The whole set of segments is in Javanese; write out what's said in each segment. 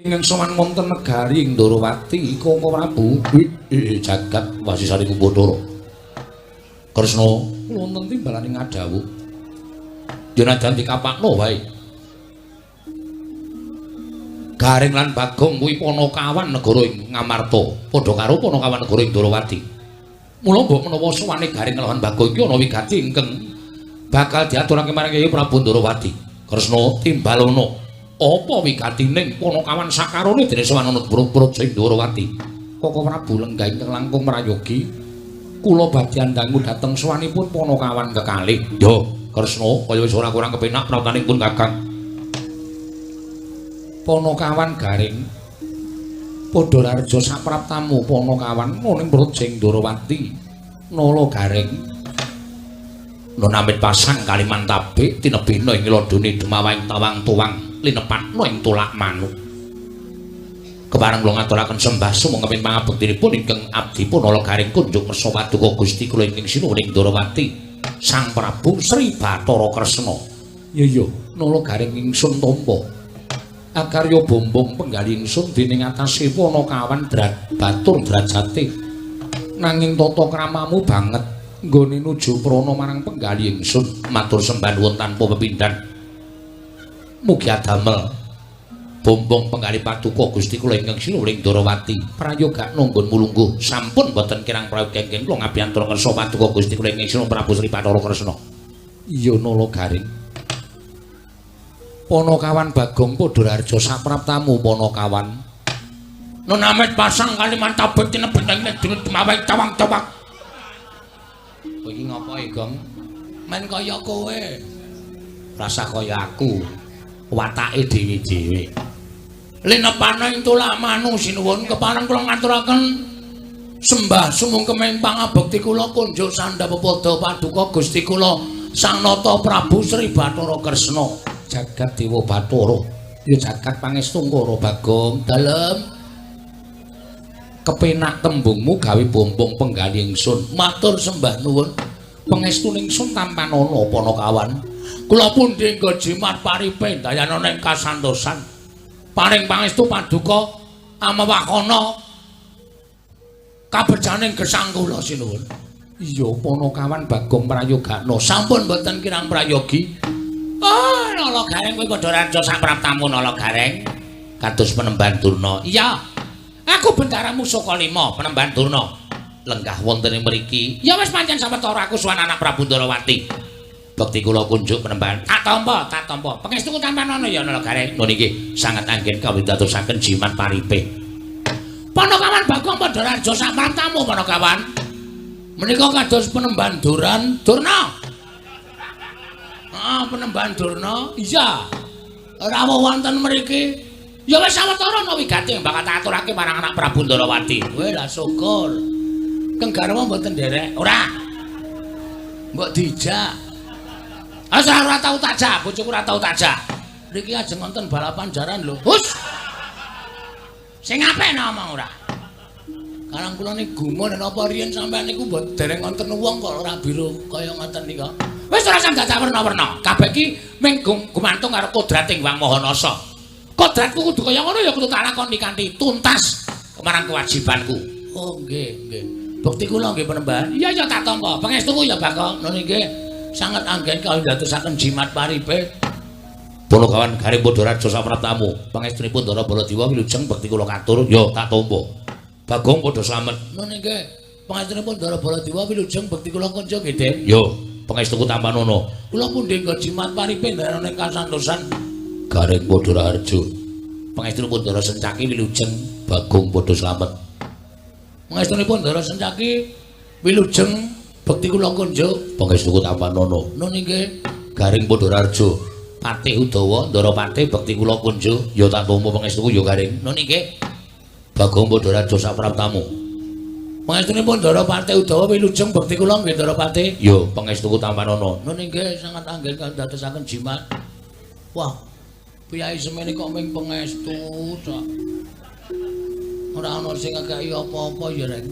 ingkang sowan wonten negari Ndorowati Koko Prabu jagat Wasisari Kumbathara Kresna kula wonten timbalaning ngadhawuh yen najan dikapakno wae Garing lan Bagong kuwi Panakawan negara ing Ngamarta padha karo Panakawan negara ing Ndorowati mula mbok menawa suwane Garing lan Bagong iki ana wigati ingkang bakal diaturake marang Kyai Prabu Ndorowati Kresna timbalana apa wigatining Panakawan sakarone dene sawanana Brata ing Ndorowati Koko Prabu lenggah ingkang langkung merayogi kula badhe andangu dhateng sawanipun Panakawan kekalih ya Kresna kaya wis ora kurang kepenak pratanipun Kakang Panakawan Garing padha raja sapraptamu Panakawan ning Brata ing Ndorowati nala Garing nonamit pasang kaliman tabik tinebina ing lodone Demawaing tawang tuwang linepatno ing tulak manuk kepareng kula ngaturaken sembah sumangga pangabektinipun ingkang abdi pun nala Garing kunjuk mersa paduka Gusti kula ingkang sinuwun ing Ndorowati Sang Prabu Sri Bathara Kresna iya nala Garing ingsun tampa akarya bombong penggali ingsun dening atase Panakawan batur drajate nanging tata kramamu banget nggone nuju prana marang penggali ingsun matur sembah nuwun tanpa pepindhan mugi adamel bombong penggali paduka Gusti kula ingkang sinuwun ing Ndorowati prayoga nunggun mulungguh sampun boten kirang prayoga kenging kula ngabiyantura ngersa paduka Gusti kula ingkang sinuwun Prabu Sri Bathara Kresna iya nala Garing Panakawan Bagong padha raja sapraptamu Panakawan nonamit pasang kaliman tabik tinebeng ing Demawaing tawang-tawang kowe iki ngopo Gong men kaya kowe rasa kaya aku watake dhewe-dhewe linepana ing tulak manu sinuwun kepareng kula ngaturaken sembah sumungkeming pangabekti kula kunjuk sandhapada paduka Gusti kula Sang Nata Prabu Sri Bathara Kresna jagat Dewa Bathara ya jagat pangestungkara Bagong dalem kepenak tembungmu gawe bombong penggali ingsun matur sembah nuwun pangestuning ingsun tampan ana Panakawan kula pundi nggo jimat paripe dayana ing kasantosan paring pangestu paduka amawakana kabejaning gesang kula sinuwun iya Panakawan Bagong prayogakna sampun boten kirang prayogi oh nala Garing kowe padha raja sapraptamu nala Garing kados Penemban Durna iya aku bendaramu Saka Lima Penemban Durna lenggah wonten ing mriki ya wis pancen sawetara aku suwan anak Prabu Ndorowati bekti kula kunjuk Penemban tak tampa pangestuku tampan ana ya nala Garing nun nggih sanget anggen kawidatosaken jimat paripe Panakawan Bagong padha raja sapraptamu Panakawan menika kados Penemban Durna Penemban Durna iya rawuh wonten mriki ya wis sawetara ana wigati bakal tak aturake marang anak Prabu Ndorowati kowe lah syukur keng garwa mboten nderek ora mbok dijak ora tau tajak bojoku ora tau tajak mriki ajeng wonten balapan jaran lho hus sing apik ngomong ora karang kula niki gumun napa riyen sampean niku mbok dereng wonten wong kok ora biru kaya ngoten nika wis ora sang dadak werna-werna kabeh iki mung gumantung karo kodrating Wang Mahanasa kodratku kudu kaya ngono ya kudu tak lakoni kanthi tuntas marang kewajibanku oh nggih bukti kula nggih Penemban iya ya tak tampa pangestuku ya Bagong nun nggih sanget anggen kawidatosaken jimat paripe Panakawan Garing padha raja sapraptamu pangestunipun Ndara Baladewa wilujeng bekti kula katur ya tak tampa Bagong padha slamet nun nggih pangestunipun Ndara Baladewa wilujeng bekti kula kunjuk nggih Den ya pangestuku tampan ana kula pundi nggo jimat paripe ndarane kasantosan Garing padha raja pangestunipun Ndara Sencaki wilujeng Bagong padha slamet pangestunipun Ndara Sencaki wilujeng bekti kula kunjuk pangestuku tampan ana nun nggih Garing padha raja Patih Udawa Ndara Patih bekti kula kunjuk ya tak tampa pangestuku ya Garing nun nggih Bagong padha raja sapraptamu pangestunipun Ndara Patih Udawa wilujeng bekti kula nggih Ndara Patih ya pangestuku tampan ana nun nggih sanget anggen kadadosaken jimat wah piyai semene kok ming pangestu sak ora ana sing ngekeki apa-apa ya Rek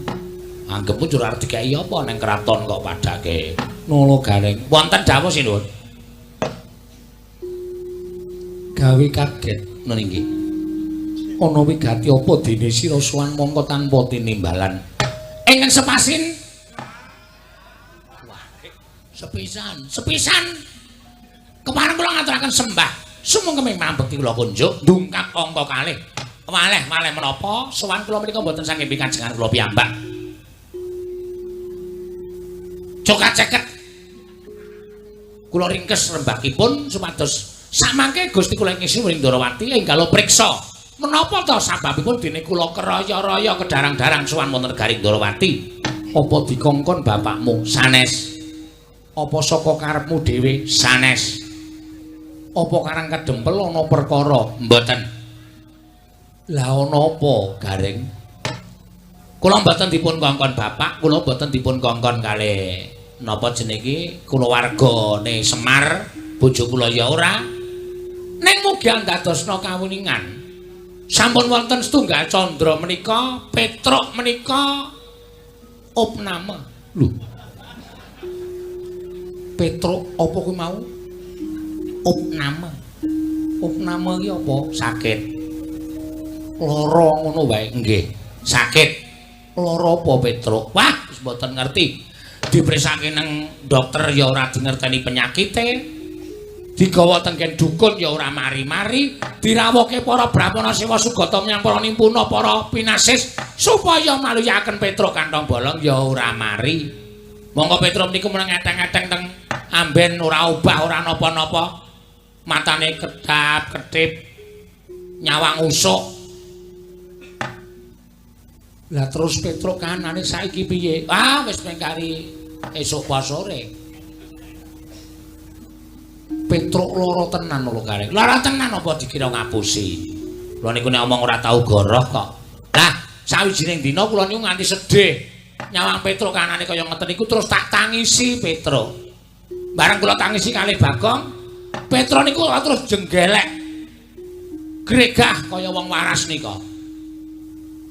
anggepmu jur arep dikeki apa ning kraton kok padake nala Garing wonten dawuh sinuwun gawe kaget nun nggih ana wigati apa dene sira sowan mongko tanpa tinimbalan ingkang sepasin sepisan kemarin kula ngaturaken sembah sumangga memang bekti kula kunjuk ndungkap angka kalih malih menapa sowan kula menika mboten saking pikajengan kula piyambak cokat ceket kula ringkes rembakipun supados samangke Gusti kula ngisi Windrawati enggal priksa menapa to sababipun dene kula keraya-raya kedarang-darang sowan wonten negari Ndrawati apa dikongkon bapakmu sanes apa saka karepmu dhewe sanes apa karang kedempel ana perkara mboten lah ana apa Gareng kula mboten dipun kongkon bapak kula mboten dipun kongkon kalih napa jenenge kulawargane Semar bojo kula ya ora ning mugi andadosna kawuningan sampun wonten setunggal candra menika Petruk menika opname lho Petruk apa kuwi mau opname iki apa sakit lara ngono wae nggih sakit lara apa Petruk wah wis mboten ngerti dipresake nang dokter ya ora dingerteni penyakite digawa tengken dukun ya ora mari-mari dirawuhke para brahmana sewa sugata menyang para nimpuna para pinasis supaya maluyaken Petruk kantong bolong ya ora mari monggo Petruk niku meneng eteng-eteng teng amben ora obah ora napa-napa matane kedap-kedip nyawang usuk lah terus Petruk kanane saiki piye wis mengkari esuk pas sore Petruk lara tenan lho Gareng. Lara tenan apa dikira ngapusi. Kula niku nek omong ora tau goroh kok. Lah, sawijining dina kula niku nganti sedih. Nyawang Petruk kanane kaya ngeten niku terus tak tangisi Petruk. Bareng kula tangisi kalih Bagong, Petruk niku terus jenggelek. Gregah kaya wong waras nika.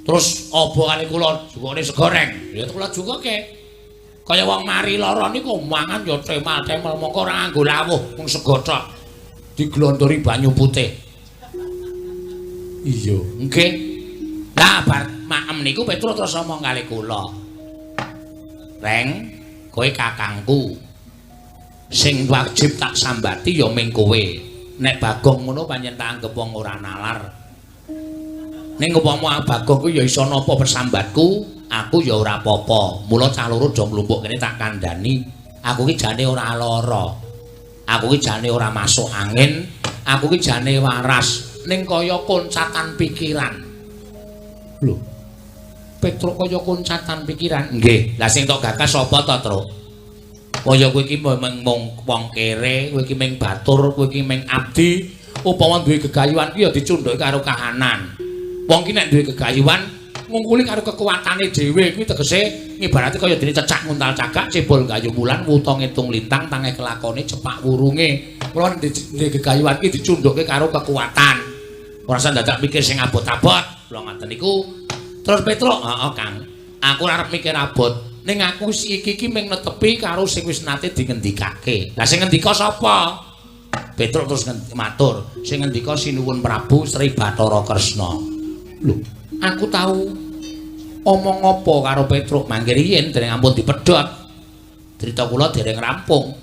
Terus apa kalih kula jukane segoreng. Ya kula jukoke. Kaya wong mari lara niku mangan ya temel-temel mongko ora nganggo lawuh mung sego tok diglondori banyu putih iya nggih lah bar maem niku Petruk terus ngomong kali kula Reng kowe kakangku sing wajib tak sambati ya ming kowe nek Bagong ngono pancen tak anggap wong ora nalar ning upama Bagong ku ya iso napa persambatku aku ya ora apa-apa. Mula cah loro do mlumpuk kene tak kandhani. Aku ki jane ora lara. Aku ki jane ora masuk angin. Aku ki jane waras ning kaya koncatan pikiran. Lho. Petruk kaya koncatan pikiran. Nggih. Lah sing tok gagas sapa to, Truk? Kaya kowe iki mung wong kere, kowe iki mung batur, kowe iki mung abdi. Upama duwe gegayuhan ki ya dicundhuke karo kahanan. Wong ki nek duwe gegayuhan ngungkuli karo kekuatane dhewe kuwi tegese ngibarate kaya dene cecak nguntal cagak cebol kayu mulan wuta ngitung lintang tange kelakone cepak wurunge mula nek gegayuhan iki dicundhuke karo kekuatan ora usah dadak mikir sing abot-abot kula ngaten niku terus Petruk heeh Kang aku ora arep mikir abot ning aku iki mung netepi karo sing wis nate dingendikake lah sing ngendika sapa Petruk terus matur sing ngendika Sinuwun Prabu Sri Bathara Kresna lho aku tahu omong apa karo Petruk mangke riyen dereng ampun dipedhot. Crita kula dereng rampung.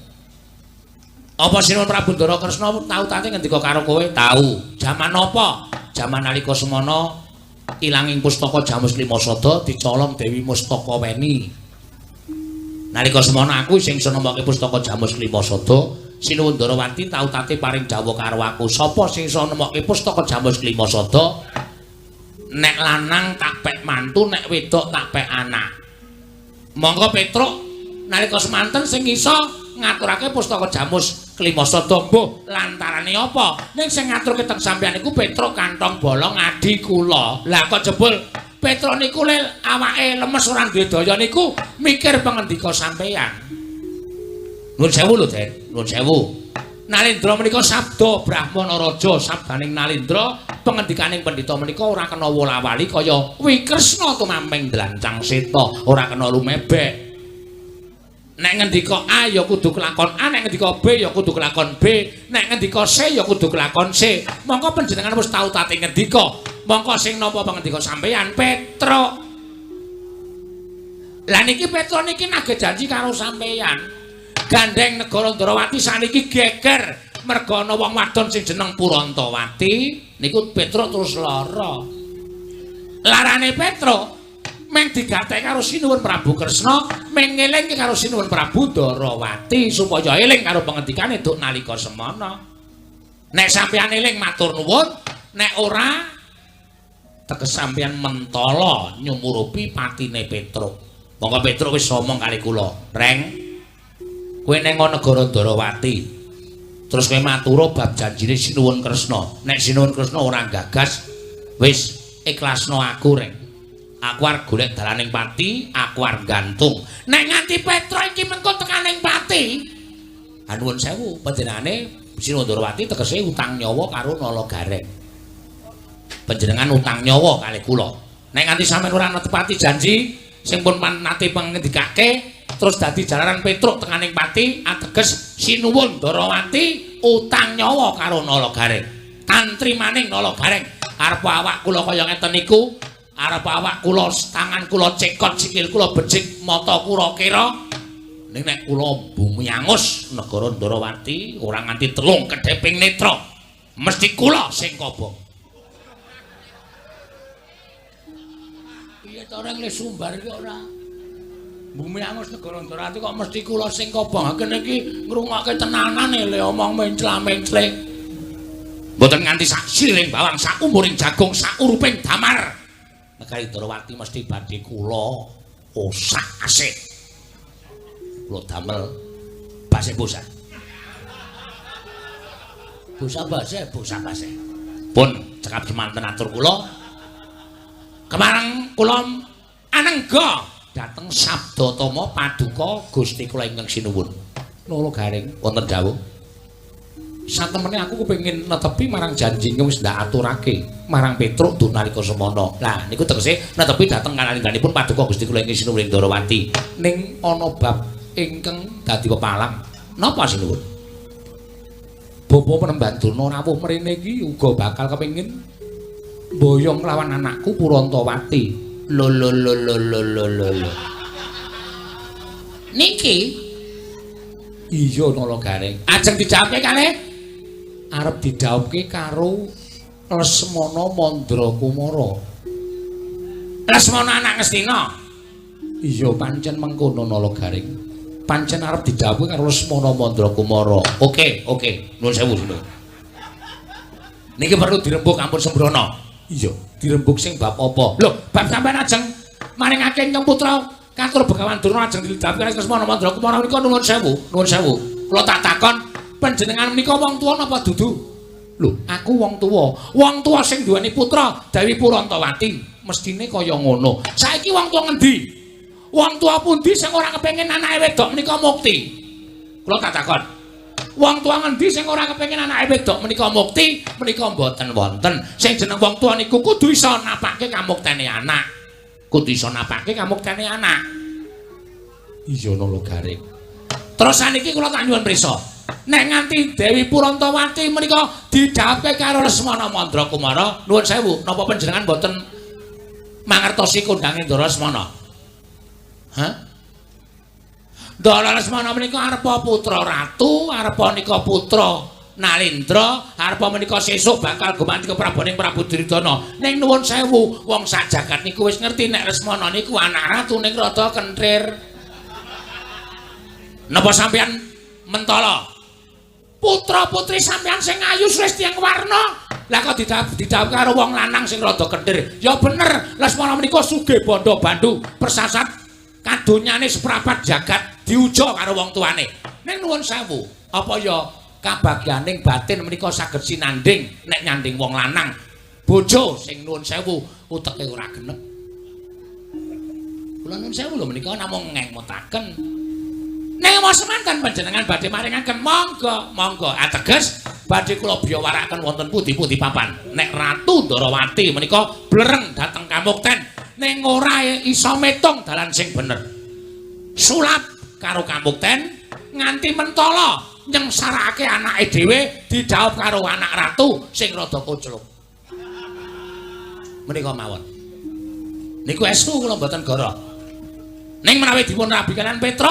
Apa Sinuwun Prabu Ndara Kresna tau tate ngendika karo kowe? Tau. Jaman apa? Jaman nalika semana ilanging pustaka Jamus Klimasada dicolong Dewi Mustakaweni. Nalika semana aku sing iso nemmokke pustaka Jamus Klimasada, Sinuwun Ndarawati tau tate paring dawuh karo aku. Sapa sing iso nemmokke pustaka Jamus Klimasada? Nek lanang tak pek mantu, nek wedok tak pek anak. Monggo Petruk nalika semanten sing iso ngaturake pustaka Jamus Klimasada mbuh lantarane apa? Ning sing ngaturke teng sampeyan niku Petruk kantong bolong adi kula. Lah kok jebul Petruk niku awake lemes ora duwe daya niku mikir pangendika sampeyan. Nuwun sewu lho, Den. Nuwun sewu. Nalindra menika sabda Brahmana Raja, sabdaning Nalindra pengendikaning pendhita menika ora kena wola-wali kaya Wikresna tumaming Dlancang Seta, ora kena lumebek. Nek ngendika A ya kudu kelakon A, nek ngendika B ya kudu kelakon B, nek ngendika C ya kudu kelakon C. Monggo panjenengan wis tau tate ngendika Mongko sing napa pangandika sampeyan Petruk. Lah niki Petruk niki nagih janji karo sampeyan. Gandeng negara Ndrawati saniki geger merga ana wong wadon sing jeneng Purantawati. Niku Petruk terus lara. Larane Petruk meng digatek karo Sinuwun Prabu Kresna, meng ngelingke karo Sinuwun Prabu Ndrawati supaya eling karo pangendikane duk nalika semana. Nek sampeyan eling matur nuwun, nek ora teges sampeyan mentala nyumurupi patine Petruk. Monggo Petruk wis omong kali kula, "Reng, kowe ning negara Ndrawati. Terus kowe matur bab janjine Sinuwun Kresna. Nek Sinuwun Kresna ora gagas, wis ikhlasno aku, Reng. Aku arep golek dalaning pati, aku arep gantung. Nek nganti Petruk iki mengko tekaning pati, nuwun sewu, panjenengane Sinuwun Ndrawati tegese utang nyawa karo Nalagareng. Panjenengan utang nyawa kalih kula. Nek nganti sampeyan ora netepati janji sing pun nate pangendikake, terus dadi jalaran Petruk tekaning pati, ateges Sinuwun Ndrawati utang nyawa karo Nalagareng. Tantri maning Nalagareng. Arep awak kula kaya ngeten niku, arep awak kula tangan kula cekot, sikil kula becik, mata kula kira. Ning nek kula bumi angus negara Ndrawati ora nganti telung kedheping netra, mesti kula sing kobong. Piye to Reng le sumbar iki ora? Bumi angus negara Ndrawati kok mesti kula sing kobong. Ha kene iki ngrungokke tenanan le omong mencla-mencling. Mboten nganti sak siling bawang, sak umuring jagung, sak uruping damar. Negari Ndrawati mesti badhe kula osak asih. Kula damel basih busa. Busa basih. Pun cekap semanten atur kula. Kemareng kula anengga dhateng Sabdatama Paduka Gusti kula ingkang sinuwun. Nalagareng wonten dawuh. Satemene aku kepengin netepi marang janji ingkang wis ndak aturake marang Petruk dur nalika semana. Lah niku tegese netepi dhateng kalangganipun Paduka Gusti kula ingkang sinuwun Ndrawati. Ning ana bab ingkang dadi pepalang. Napa sinuwun? Bapa Penembanduna rawuh mrene iki uga bakal kepengin mboyong lawan anakku Purantawati. Lho. Niki iya Nalagareng. Ajeng dijawabke kalih arep didhawuhke karo Lesmana Mandrakumara. Lesmana anak Ngastina. Iya pancen mengkono Nalagareng. Pancen arep didhawuhke karo Lesmana Mandrakumara. Oke. Nuwun sewu lho. Niki perlu dirembuk ampun Sembrono. Iya, dirembuk sing bab apa? Lho, bab sampean ajeng maringake nyong putra Katur Begawan Durna ajeng didhawuhke karo Lesmana Mandrakumara menika nuwun sewu. Kula tak takon panjenengan menika wong tuwa napa dudu? Lho, aku wong tuwa. Wong tuwa sing duweni putra Dewi Purantawati, mestine kaya ngono. Saiki wong tuwa ngendi? Wong tuwa pundi sing ora kepengin anake wedok menika mukti? Kula tak takon. Wong tuwa ngendi sing ora kepengin anake wedok menika mukti? Menika mboten wonten. Sing jeneng wong tuwa niku kudu iso napake kamuktene anak. Kudu iso napake kamuktene anak. Iya Nalagareng. Terus saniki kula tak nyuwun prisa. Nek nganti Dewi Purantawati menika didhawuhke karo Lesmana Mandrakumara, nuwun sewu, napa panjenengan mboten mangertosi kondange Ndara Lesmana? Hah? Ndara Lesmana menika arepa putra ratu, arepa nika putra Nalindra, arepa menika sesuk bakal gumanti ke Prabaning Prabu Duryudana. Ning nuwun sewu, wong sak jagat niku wis ngerti nek Lesmana niku anak ratu ning rada kentrir. Napa sampeyan mentala? Putra-putri sampeyan sing ayu wis tiyang warna. Lah kok didhawuhke karo wong lanang sing rada kenthir. Ya bener, Lesmana menika sugih bondo bandu, persasat kadonyane seprapat jagat diuja karo wong tuane. Ning nuwun sewu, apa ya kabagyaning batin menika saged sinanding nek nyanding wong lanang. Bojo sing nuwun sewu uteke ora genep. Kula nuwun sewu lho menika namung ngemutaken. Nek mau semanten panjenengan badhe maringaken monggo ateges badhe kula biawaraken wonten pundi-pundi papan. Nek Ratu Ndrawati menika blereng dhateng kamukten ning ora iso metung dalan sing bener. Sulap karo kamukten nganti mentala nyengsarake anake dhewe didhawuh karo anak ratu sing rada kocluk. Menika mawon. Niku estu kula mboten goro. Ning menawi dipun rabi kanan Petra,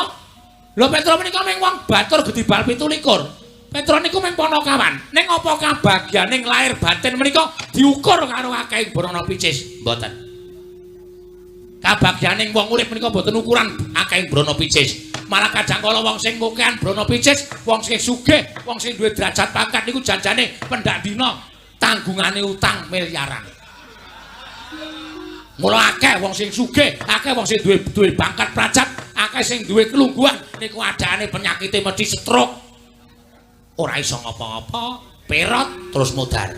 lho Petra menika mung wong batur gedhi bal 17. Petra niku mung Panakawan. Ning apa kabagyaning lair batin menika diukur karo akehing brana picis? Mboten. Kabagyaning wong urip menika mboten ukuran akehing brana picis. Malah kadang kala wong sing ngokehan brana picis, wong sing sugih, wong sing duwe derajat pangkat niku janjane pendak dina tanggungane utang miliaran. Mula akeh wong sing sugih, akeh wong sing duwe pangkat prajat, akeh sing duwe kelungguhan niku adane penyakite mesti stroke. Ora iso ngapa-ngapa, perot terus mudar.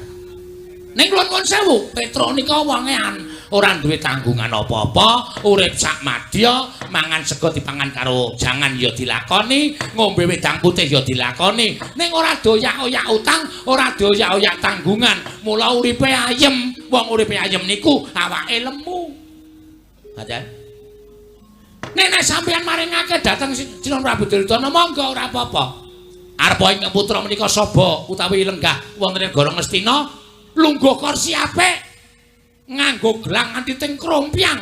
Ning nuwun sewu, Petra nika wongean, ora duwe tanggungan apa-apa, urip sak madya, mangan sego dipangan karo jangan ya dilakoni, ngombe wedang putih ya dilakoni. Ning ora doyak-oyak utang, ora doyak-oyak tanggungan. Mula uripe ayem, wong uripe ayem niku awake lemu. Ngaten. Nek sampeyan maringake dhateng Sinon Prabu Duryudana monggo ora apa-apa. Arep ing putra menika Saba utawi lenggah wonten ing Negara Ngastina lungguh kursi apik nganggo gelang nganti teng krompiang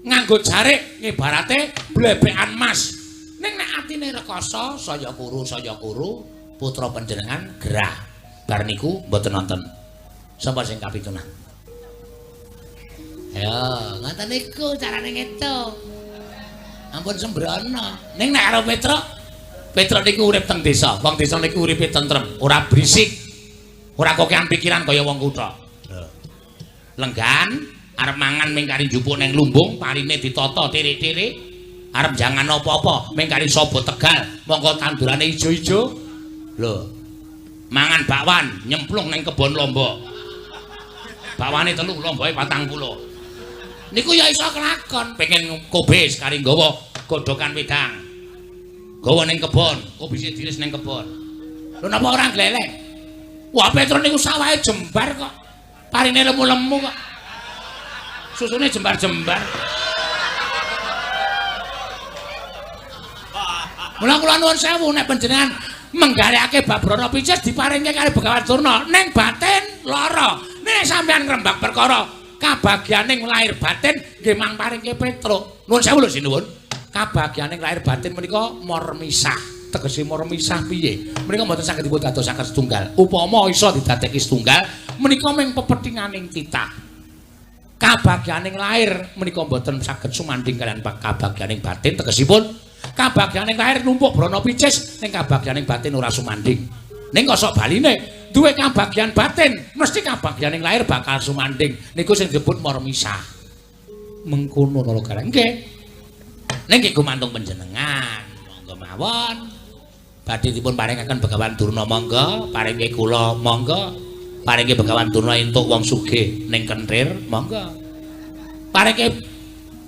nganggo jarik ngibarate blebekan mas ning nek atine rekoso saya kuru putra panjenengan gerah bar niku mboten nonton sapa sing kapitunan ayo ngoten niku carane ngetung ampun sembrono ning nek karo Petra niku urip teng desa. Wong desa niku uripe tentrem, ora berisik. Ora kokean pikiran kaya wong kutha. Lenggan arep mangan ming kari njupuk ning lumbung, parine ditata tirik-tirik. Arep jangan apa-apa, ming kari Saba Tegal, mongko tandurane ijo-ijo. Lho. Mangan bakwan, nyemplung ning kebon lombok. Bakwane 3, lomboke 40. Niku ya iso kelakon, pengen kobis kari nggawa godhokan wedang. Gawa ning kebon, kobise diris ning kebon. Lho napa ora glelek? Wah Petra niku sawahe jembar kok. Parine lemu-lemu kok. Susune jembar-jembar. Mula kula nuwun sewu nek panjenengan menggalekake bab brana picis diparingke kali Begawan Durna ning batin lara. Nek sampeyan ngrembak perkara kabagyaning lair batin nggih mang paringke Petra. Nuwun sewu lho sinuwun. Kabagyaning lair batin menika mor misah. Tegese mor misah piye? Menika mboten saged dipun dadosaken setunggal. Upama isa didadekake setunggal, menika mung pepethinganing titah. Kabagyaning lair menika mboten saged sumandhing kalian kabagyaning batin tegesipun kabagyaning lair numpuk brana picis ning kabagyaning batin ora sumandhing. Ning kosok baline duwe kabagyan batin, mesti kabagyaning lair bakal sumandhing. Niku sing disebut mor misah. Mengkono lho Gareng. Nggih. Ning nggih gumantung panjenengan, monggo mawon. Badhe dipun paringaken Begawan Durna monggo, paringke kula monggo, paringke Begawan Durna entuk wong sugih ning Kentir monggo. Paringke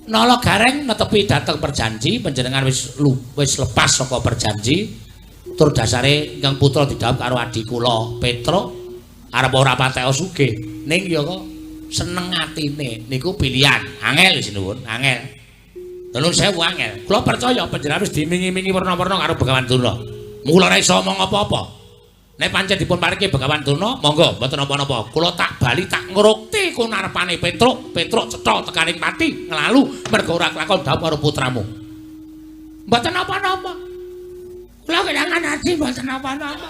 Nala Gareng netepi dhateng perjanji, panjenengan wis lepas saka perjanji. Tur dasare ingkang putra didhawuh karo adhi kula Petra arep ora patek sugih, ning ya kok seneng atine. Niku pilihan, angel wis nuwun, angel. Nuwun sewu angel. Kula percaya panjenengan wis dimingi-mingi werna-werna karo Begawan Durna. Mula ora iso omong apa-apa. Nek pancen dipun paringi Begawan Durna, monggo mboten napa-napa. Kula tak bali tak ngrukti kunarepane Petruk cetha tekaning mati nglalu merga ora kelakon dawuh karo putramu. Mboten napa-napa. Kula kelangan ati mboten napa-napa.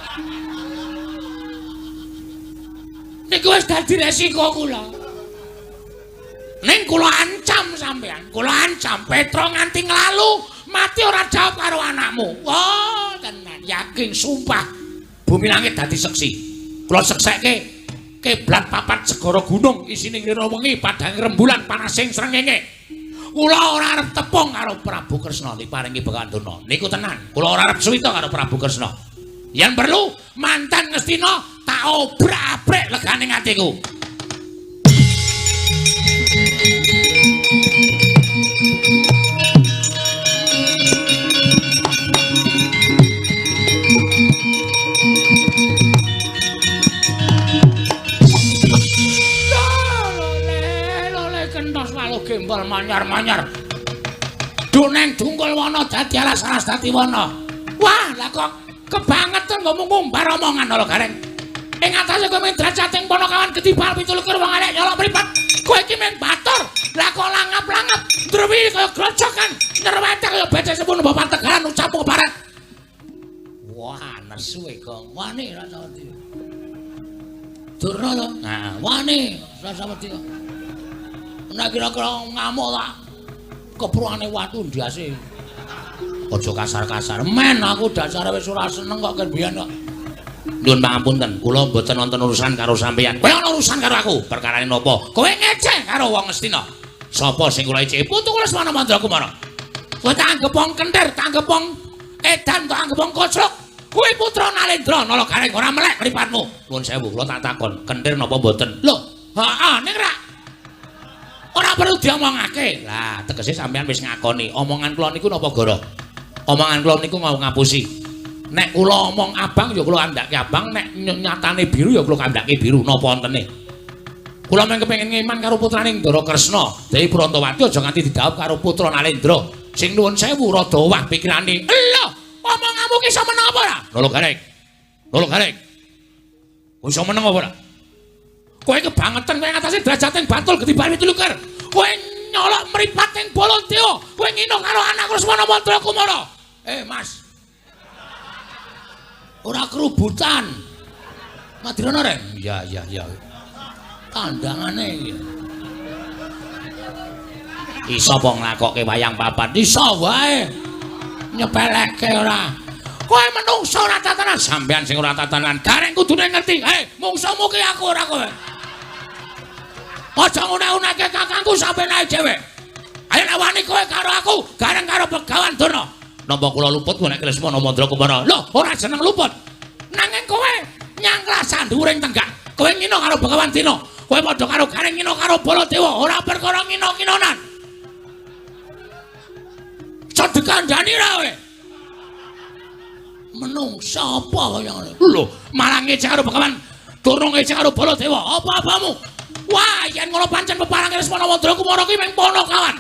Niku wis dadi resiko kula. Ning kula ancam sampean, kula ancam Petra nganti nglalu mati ora jawab karo anakmu. Wah, tenan yakin sumpah. Bumi langit dadi seksi. Kula seksekke keblat papat segara gunung isine ngira wengi padang rembulan panasing srengenge. Kula ora arep tepung karo Prabu Kresna diparingi Begawan Durna. Niku tenan, kula ora arep suwita karo Prabu Kresna. Yen perlu mantan Ngastina tak obrak-abrik legane atiku. Gembal manyar-manyar. Duneng dungkul wana dadi alas-alas dadi wana. Wah, lah kok kebangetan ngomong ngumbar omongan lho Gareng. Ing atase kowe mung drajating Panakawan Gedibal 17 wong elek nyolok mripat. Kowe iki mung batur. Lah kok langap-langap ndrewi kaya grojokan, nyerwetek kaya becek sepun bapak tegalan ucap barat. Wah, nesu e kok. Wani Rasawati. Durna to? Nah, wani Rasawati. Nek kira-kira ngamuk tak kepruane watu ndiase. Aja kasar-kasar. Men aku dasare wis ora seneng kok kebiyen kok. Nuwun pangapunten, kula mboten wonten urusan karo sampeyan. Kowe ana urusan karo aku. Perkarane napa? Kowe ngeceh karo wong Ngastina. Sapa sing kula eceh? Putu kula Semana Mandrakumara. Kowe tak anggap wong kentir, tak anggap wong edan, tak anggap wong kocrok. Kowe putra Nalendra, nala gareng ora melek mripatmu. Nuwun sewu, kula tak takon, kentir napa mboten? Lho, heeh, ning ra. Ora perlu diomongake. Lah, tegese sampeyan wis ngakoni, omongan kula niku napa goro? Omongan kula niku mau ngapusi. Nek kula omong abang ya kula andhake abang, nek nyatane biru ya kula kandhake biru, napa wontene. Kula mung kepengin ngeman karo putraning Ndara Kresna, Dewi Brantawati aja nganti didhawuh karo putra Nalendra. Sing nuwun sewu rada wah pikirane. Lho, omonganmu ki iso meneng apa ora? Nolo gareng. Nolo gareng. Kowe iso meneng apa ora? Kowe kebangetan kowe ngatasi drajating Batul Gedibal 17. Kowe nyolok mripating Baladewa. Kowe ngino karo anakku Semana Mandrakumara. Mas. Ora kerubutan. Madirana reng? Iya. Kandhangane iki. Iso apa nglakokke wayang papat? Iso wae. Nyepelekke ora. Kowe menungso ora tatanan, sampean sing ora tatanan. Gareng kudune ngerti. Mungsumu ki aku ora kowe. Aja ngune-uneke kakangku sampe naik dhewe. Ayo nek wani kowe karo aku, gareng karo Begawan Durna. Napa kula luput nek Lesmana Mandrakumara? Lho, ora jeneng luput. Nanging kowe nyangklasan dhuwuring tenggak. Kowe ngino karo Begawan Dina. Kowe padha karo gareng ngino karo Baladewa, ora perkara ngino-nginonan. Sedekandani ra kowe. Menungsa apa kaya ngene? Lho, malah ngecek karo Begawan Durna ngecek karo Baladewa. Apa-apamu? Wah, yen ngono pancen peparang Lesmana Mandrakumara ki mung Panakawan.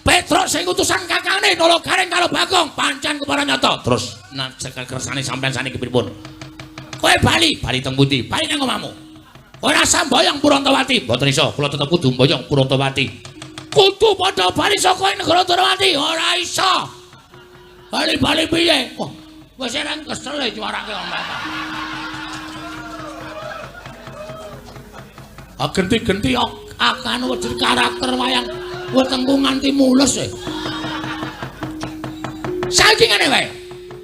Petruk sing utusan kakange nolo gareng karo Bagong pancen keparan nyata. Terus cekel kersane sampean saniki pripun? Kowe bali teng pundi? Bali nang omahmu. Ora sambayang Purantawati. Mboten iso, kula tetep kudu mboyong Purantawati. Kudu padha bali saka negara Durawati, ora iso. Bali piye? Wah, wis ereng kesel e juarake omah. Genti-genti akan wedi karakter wayang wetengku nganti mulus e. Saiki ngene wae.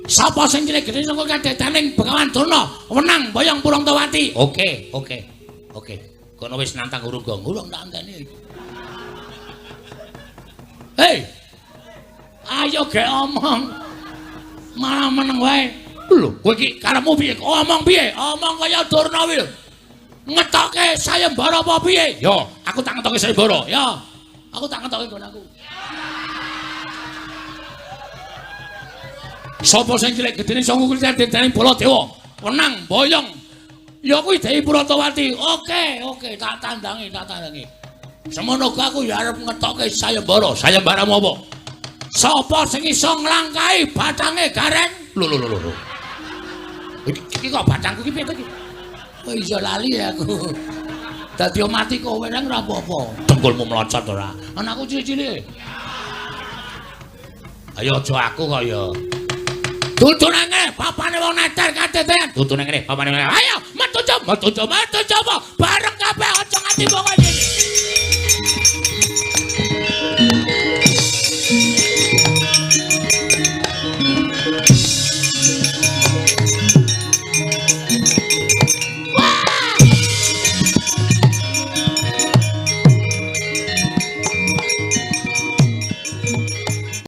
Sapa sing cilik gedhe saka kadedaning Begawan Durna wenang mboyong Purantawati. Oke. Kono wis nantang urung tak anteni. Hei. Ayo ge omong. Malah meneng wae. Lho, kowe iki karepmu piye? Omong piye? Omong kaya Durna kuwi. Ngetokke sayembara apa piye? Yo, aku tak ngetokke sayembara. Yo. Aku tak ngetokke nggon aku. Sapa sing cilik gedene sanga kuwi dening Baladewa. Wenang boyong. Ya kuwi Dewi Brantawati. Oke, tak tandangi. Semono aku ya arep ngetokke sayembara. Sayembaramu apa? Sapa sing iso nglangkahi bathange gareng? Lho. Iki kok bathangku iki piye to iki? Oh iya lali aku. Dadi mati kowe nang ora apa-apa. Dengkulmu mlocot ora. Anakku cilik-cilik. Ayo aja aku kok ya. Dudu nang ngene, papane wong neter katetean. Dudu nang ngene, papane. Ayo, metu coba. Bareng kabeh aja nganti pokoke iki.